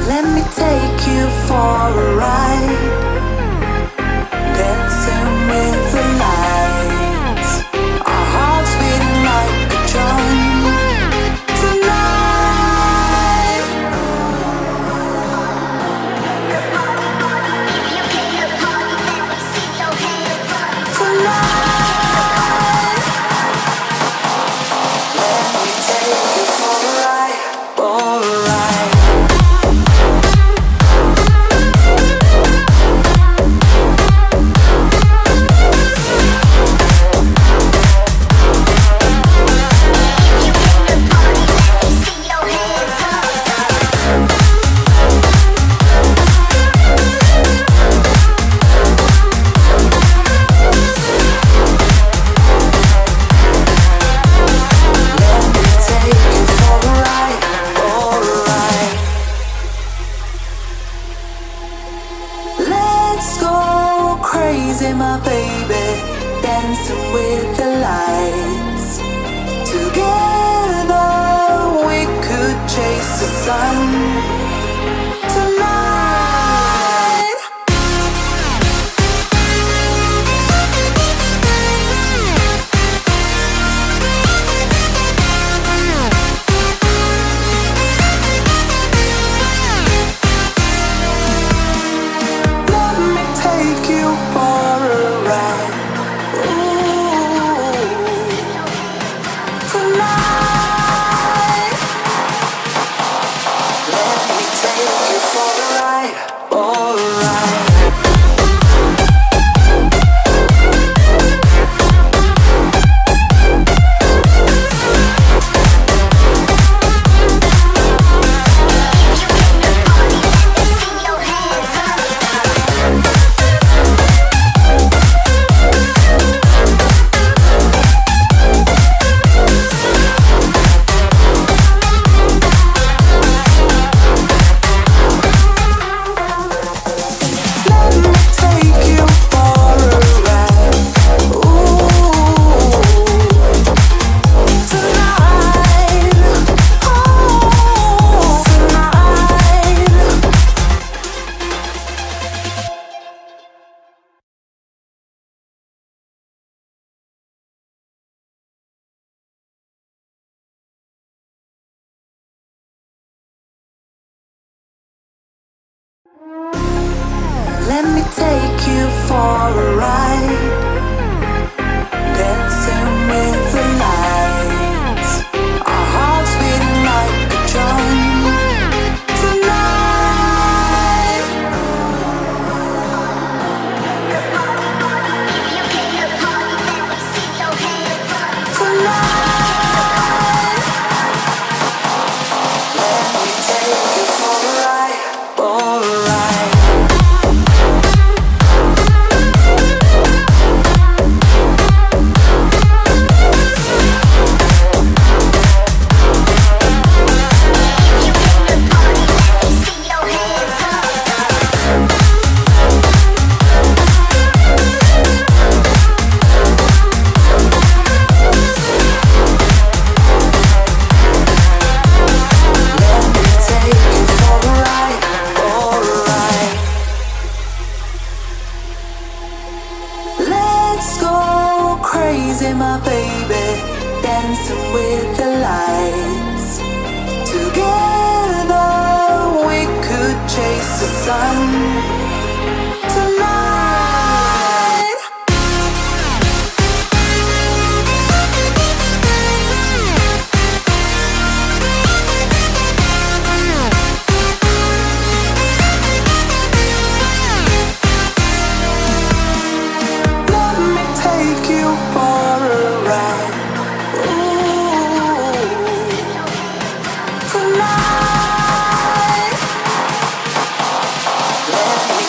Let me take you for a ride, dancing with the lights, our hearts beating like a drum tonight. Tonight, let me take you for a ride, for a ride. Crazy, my baby, dancing with the lights. Together we could chase the sun tonight. Let me take you for a ride. Ooh, tonight. Let me take you for a ride, for a ride. Let me take you for a ride, dancing with the lights, our hearts beating like a drum tonight. Tonight, let me take you for a ride, for a ride. Crazy, my baby, dancing with the lights. Together we could chase the sun tonight. Let me take you for a ride. Ooh, tonight. Let me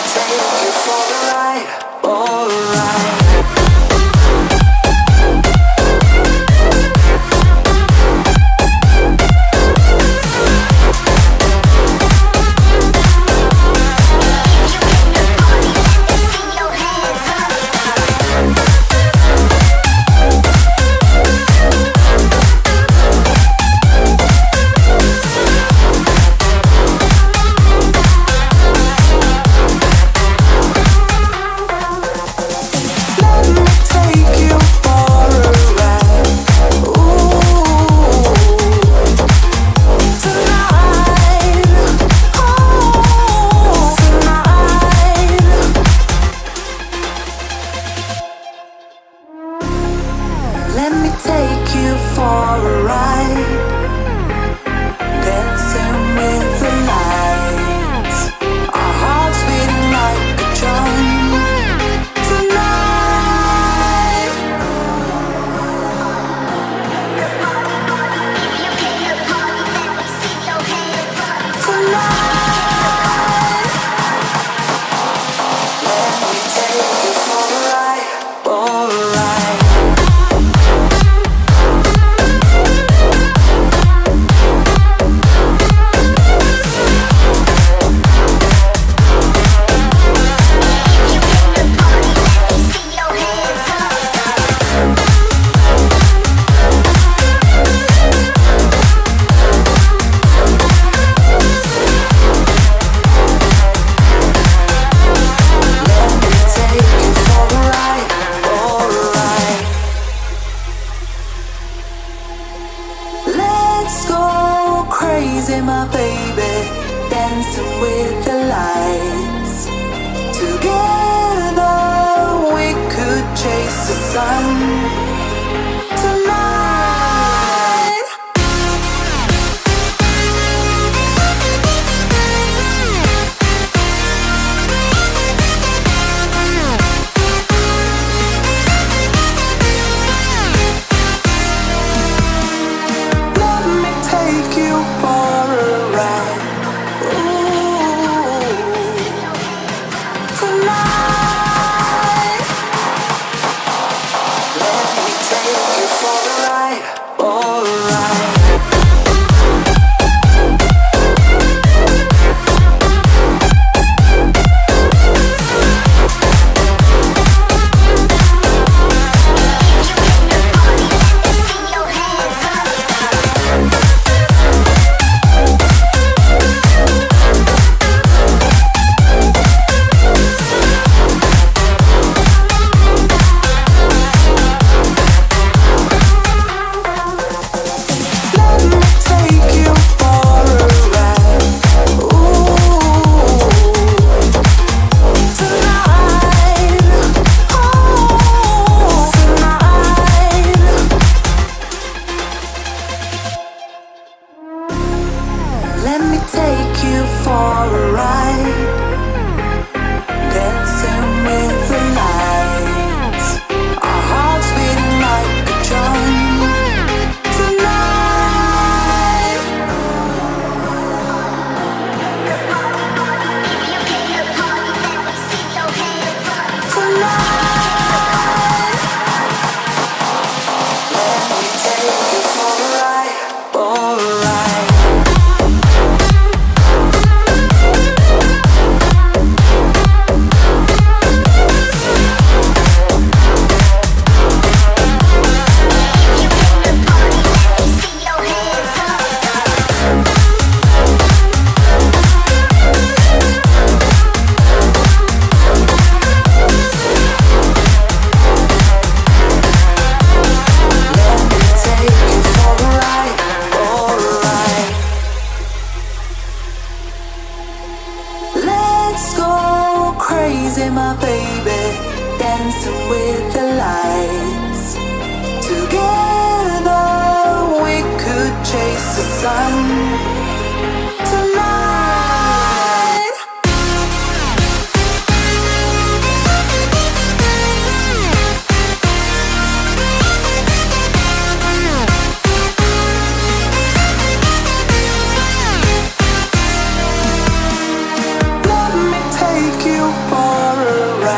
chase the sun tonight. Let me take you for a ride. Ooh, tonight. Let me take you for a ride. Alright. Let me take you for a ride, dancing with the lights, our hearts beating like a drum tonight. Tonight, let me take you for a ride, alright. Let's go crazy, my baby, dancing with the lights. Together we could chase the sun